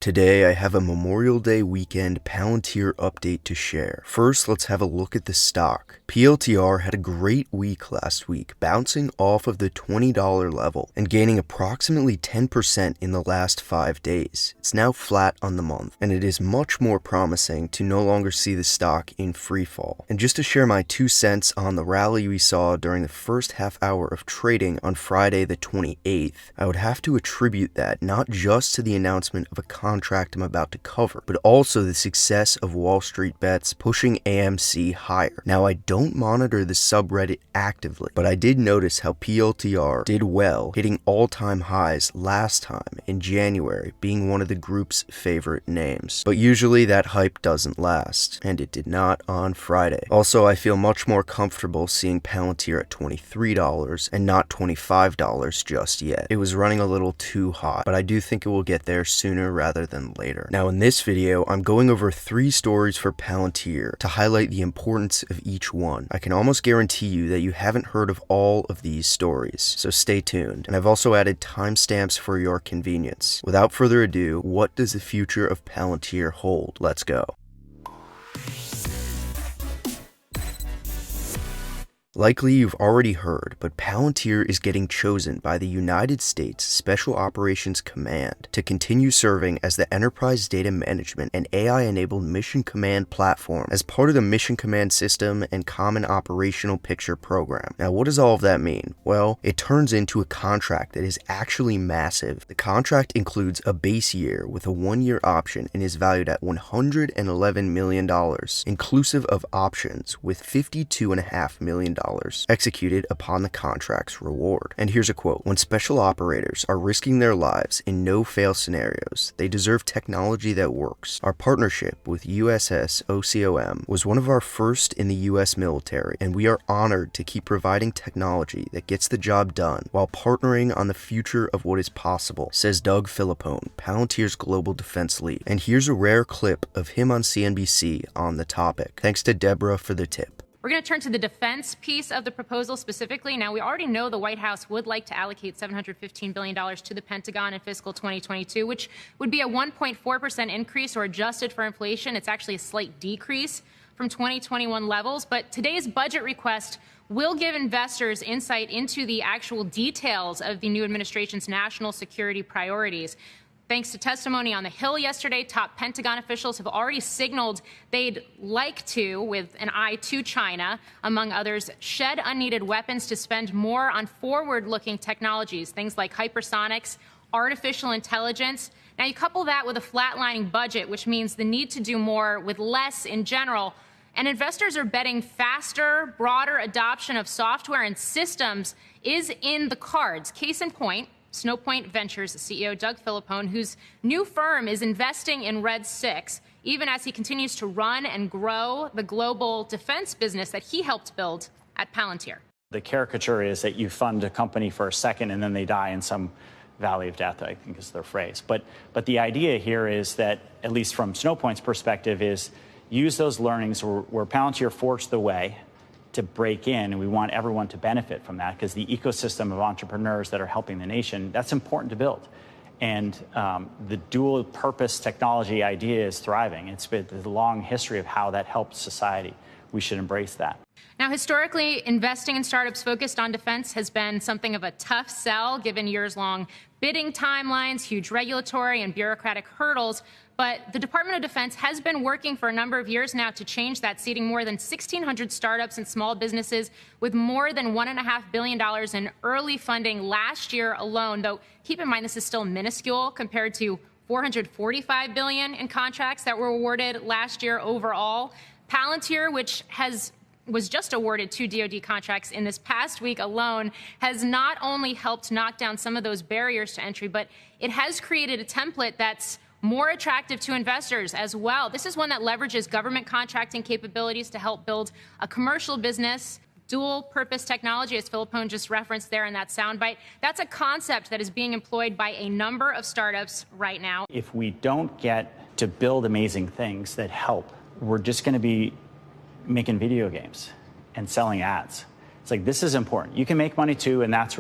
Today, I have a Memorial Day weekend Palantir update to share. First, let's have a look at the stock. PLTR had a great week last week, bouncing off of the $20 level and gaining approximately 10% in the last 5 days. It's now flat on the month, and it is much more promising to no longer see the stock in free fall. And just to share my 2 cents on the rally we saw during the first half hour of trading on Friday the 28th, I would have to attribute that not just to the announcement of a contract I'm about to cover, but also the success of Wall Street Bets pushing AMC higher. Now, I don't monitor the subreddit actively, but I did notice how PLTR did well, hitting all-time highs last time in January, being one of the group's favorite names. But usually that hype doesn't last, and it did not on Friday. Also, I feel much more comfortable seeing Palantir at $23 and not $25 just yet. It was running a little too hot, but I do think it will get there sooner rather than later. Now, in this video, I'm going over 3 stories for Palantir to highlight the importance of each one. I can almost guarantee you that you haven't heard of all of these stories, so stay tuned. And I've also added timestamps for your convenience. Without further ado, what does the future of Palantir hold? Let's go. Likely you've already heard, but Palantir is getting chosen by the United States Special Operations Command to continue serving as the enterprise data management and AI-enabled mission command platform as part of the Mission Command System and Common Operational Picture program. Now, what does all of that mean? Well, it turns into a contract that is actually massive. The contract includes a base year with a 1-year option and is valued at $111 million, inclusive of options with $52.5 million executed upon the contract's reward. And here's a quote: "When special operators are risking their lives in no-fail scenarios, they deserve technology that works. Our partnership with USSOCOM was one of our first in the US military, and we are honored to keep providing technology that gets the job done while partnering on the future of what is possible," says Doug Philippone, Palantir's global defense lead. And here's a rare clip of him on CNBC on the topic. Thanks to Deborah for the tip. We're going to turn to the defense piece of the proposal specifically. Now, we already know the White House would like to allocate $715 billion to the Pentagon in fiscal 2022, which would be a 1.4% increase, or adjusted for inflation. It's actually a slight decrease from 2021 levels. But today's budget request will give investors insight into the actual details of the new administration's national security priorities. Thanks to testimony on the Hill yesterday, top Pentagon officials have already signaled they'd like to, with an eye to China, among others, shed unneeded weapons to spend more on forward-looking technologies, things like hypersonics, artificial intelligence. Now, you couple that with a flatlining budget, which means the need to do more with less in general, and investors are betting faster, broader adoption of software and systems is in the cards. Case in point, Snowpoint Ventures CEO Doug Philippone, whose new firm is investing in Red 6, even as he continues to run and grow the global defense business that he helped build at Palantir. The caricature is that you fund a company for a second and then they die in some valley of death, I think is their phrase. But the idea here is that, at least from Snowpoint's perspective, is use those learnings where Palantir forged the way to break in, and we want everyone to benefit from that, because the ecosystem of entrepreneurs that are helping the nation, that's important to build. And the dual purpose technology idea is thriving. It's been the long history of how that helps society. We should embrace that. Now, historically, investing in startups focused on defense has been something of a tough sell, given years-long bidding timelines, huge regulatory and bureaucratic hurdles. But the Department of Defense has been working for a number of years now to change that, seeding more than 1,600 startups and small businesses with more than $1.5 billion in early funding last year alone. Though, keep in mind, this is still minuscule compared to $445 billion in contracts that were awarded last year overall. Palantir, which was just awarded 2 DoD contracts in this past week alone, has not only helped knock down some of those barriers to entry, but it has created a template that's more attractive to investors as well. This is one that leverages government contracting capabilities to help build a commercial business, dual-purpose technology, as Philippone just referenced there in that soundbite. That's a concept that is being employed by a number of startups right now. If we don't get to build amazing things that help, we're just going to be making video games and selling ads. It's like, this is important. You can make money too, and that's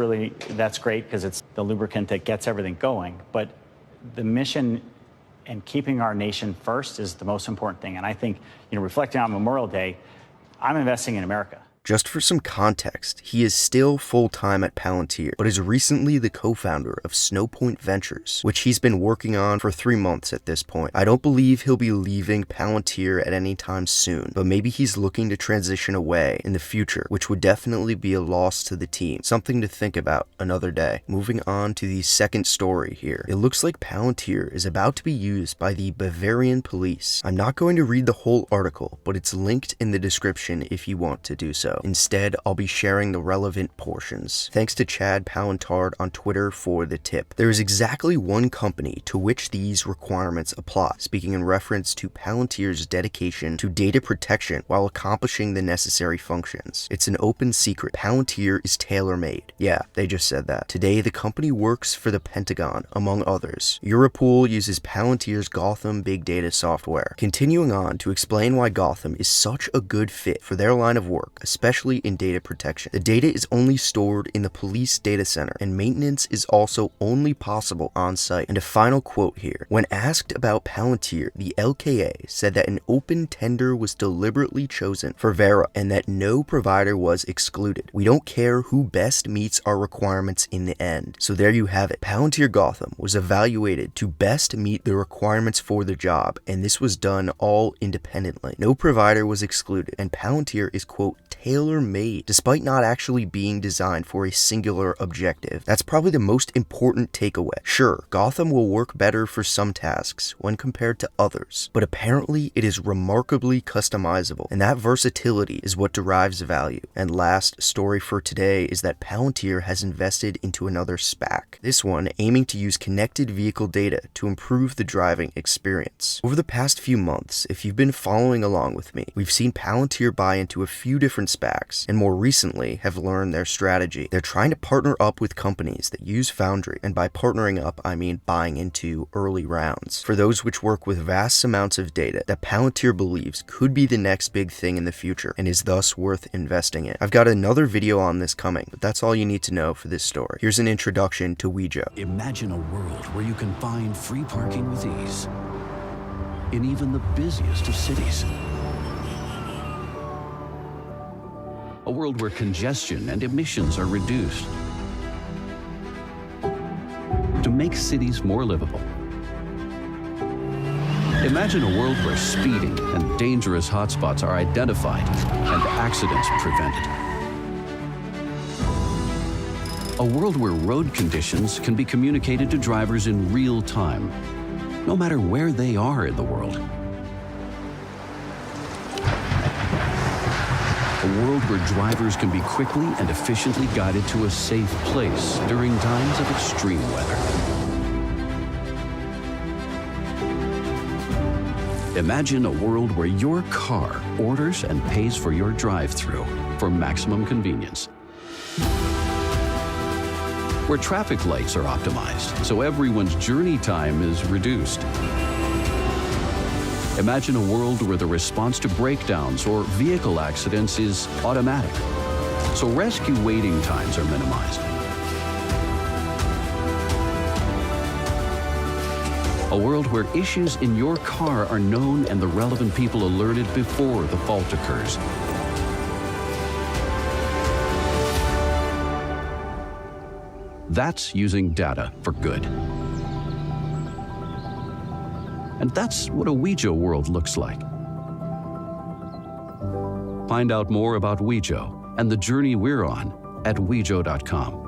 great because it's the lubricant that gets everything going. But the mission and keeping our nation first is the most important thing. And I think, reflecting on Memorial Day, I'm investing in America. Just for some context, he is still full-time at Palantir, but is recently the co-founder of Snowpoint Ventures, which he's been working on for 3 months at this point. I don't believe he'll be leaving Palantir at any time soon, but maybe he's looking to transition away in the future, which would definitely be a loss to the team. Something to think about another day. Moving on to the second story here. It looks like Palantir is about to be used by the Bavarian Police. I'm not going to read the whole article, but it's linked in the description if you want to do so. Instead, I'll be sharing the relevant portions. Thanks to Chad Palantard on Twitter for the tip. There is exactly one company to which these requirements apply, speaking in reference to Palantir's dedication to data protection while accomplishing the necessary functions. It's an open secret. Palantir is tailor-made. Yeah, they just said that. Today, the company works for the Pentagon, among others. Europol uses Palantir's Gotham big data software. Continuing on to explain why Gotham is such a good fit for their line of work, especially in data protection. The data is only stored in the police data center, and maintenance is also only possible on site. And a final quote here. When asked about Palantir, the LKA said that an open tender was deliberately chosen for Vera and that no provider was excluded. We don't care who best meets our requirements in the end. So there you have it. Palantir Gotham was evaluated to best meet the requirements for the job, and this was done all independently. No provider was excluded, and Palantir is, quote, tailor-made, despite not actually being designed for a singular objective. That's probably the most important takeaway. Sure, Gotham will work better for some tasks when compared to others, but apparently it is remarkably customizable, and that versatility is what derives value. And last story for today is that Palantir has invested into another SPAC, this one aiming to use connected vehicle data to improve the driving experience. Over the past few months, if you've been following along with me, we've seen Palantir buy into a few different SPACs, and more recently have learned their strategy. They're trying to partner up with companies that use Foundry, and by partnering up, I mean buying into early rounds, for those which work with vast amounts of data that Palantir believes could be the next big thing in the future, and is thus worth investing in. I've got another video on this coming, but that's all you need to know for this story. Here's an introduction to Wejo. Imagine a world where you can find free parking with ease in even the busiest of cities. A world where congestion and emissions are reduced to make cities more livable. Imagine a world where speeding and dangerous hotspots are identified and accidents prevented. A world where road conditions can be communicated to drivers in real time, no matter where they are in the world. A world where drivers can be quickly and efficiently guided to a safe place during times of extreme weather. Imagine a world where your car orders and pays for your drive-through for maximum convenience. Where traffic lights are optimized so everyone's journey time is reduced. Imagine a world where the response to breakdowns or vehicle accidents is automatic, so rescue waiting times are minimized. A world where issues in your car are known and the relevant people alerted before the fault occurs. That's using data for good. And that's what a Wejo world looks like. Find out more about Wejo and the journey we're on at wejo.com.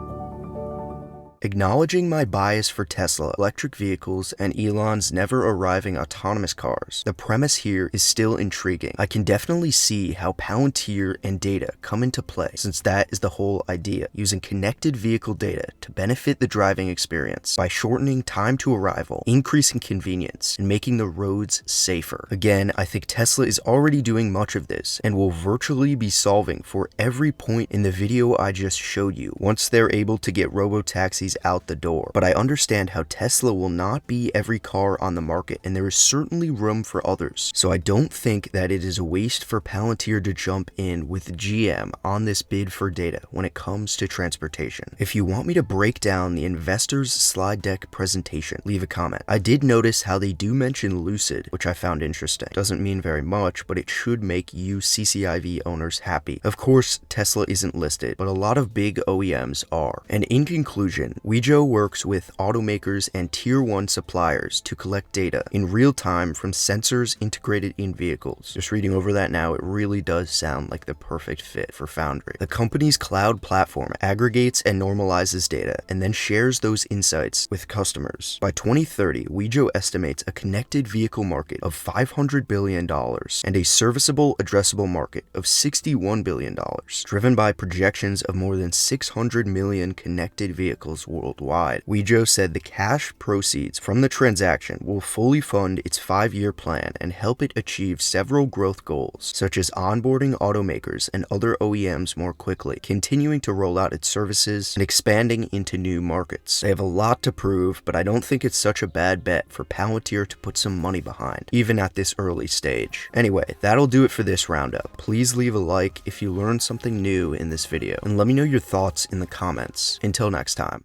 Acknowledging my bias for Tesla, electric vehicles, and Elon's never-arriving autonomous cars, the premise here is still intriguing. I can definitely see how Palantir and data come into play, since that is the whole idea, using connected vehicle data to benefit the driving experience by shortening time to arrival, increasing convenience, and making the roads safer. Again, I think Tesla is already doing much of this, and will virtually be solving for every point in the video I just showed you once they're able to get robotaxis EVs out the door, but I understand how Tesla will not be every car on the market, and there is certainly room for others. So I don't think that it is a waste for Palantir to jump in with GM on this bid for data when it comes to transportation. If you want me to break down the investors slide deck presentation, leave a comment. I did notice how they do mention Lucid, which I found interesting. Doesn't mean very much, but it should make you CCIV owners happy. Of course, Tesla isn't listed, but a lot of big OEMs are. And in conclusion, Wejo works with automakers and tier 1 suppliers to collect data in real time from sensors integrated in vehicles. Just reading over that now, it really does sound like the perfect fit for Foundry. The company's cloud platform aggregates and normalizes data and then shares those insights with customers. By 2030, Wejo estimates a connected vehicle market of $500 billion and a serviceable addressable market of $61 billion, driven by projections of more than 600 million connected vehicles worldwide. Wejo said the cash proceeds from the transaction will fully fund its 5-year plan and help it achieve several growth goals, such as onboarding automakers and other OEMs more quickly, continuing to roll out its services, and expanding into new markets. They have a lot to prove, but I don't think it's such a bad bet for Palantir to put some money behind, even at this early stage. Anyway, that'll do it for this roundup. Please leave a like if you learned something new in this video, and let me know your thoughts in the comments. Until next time.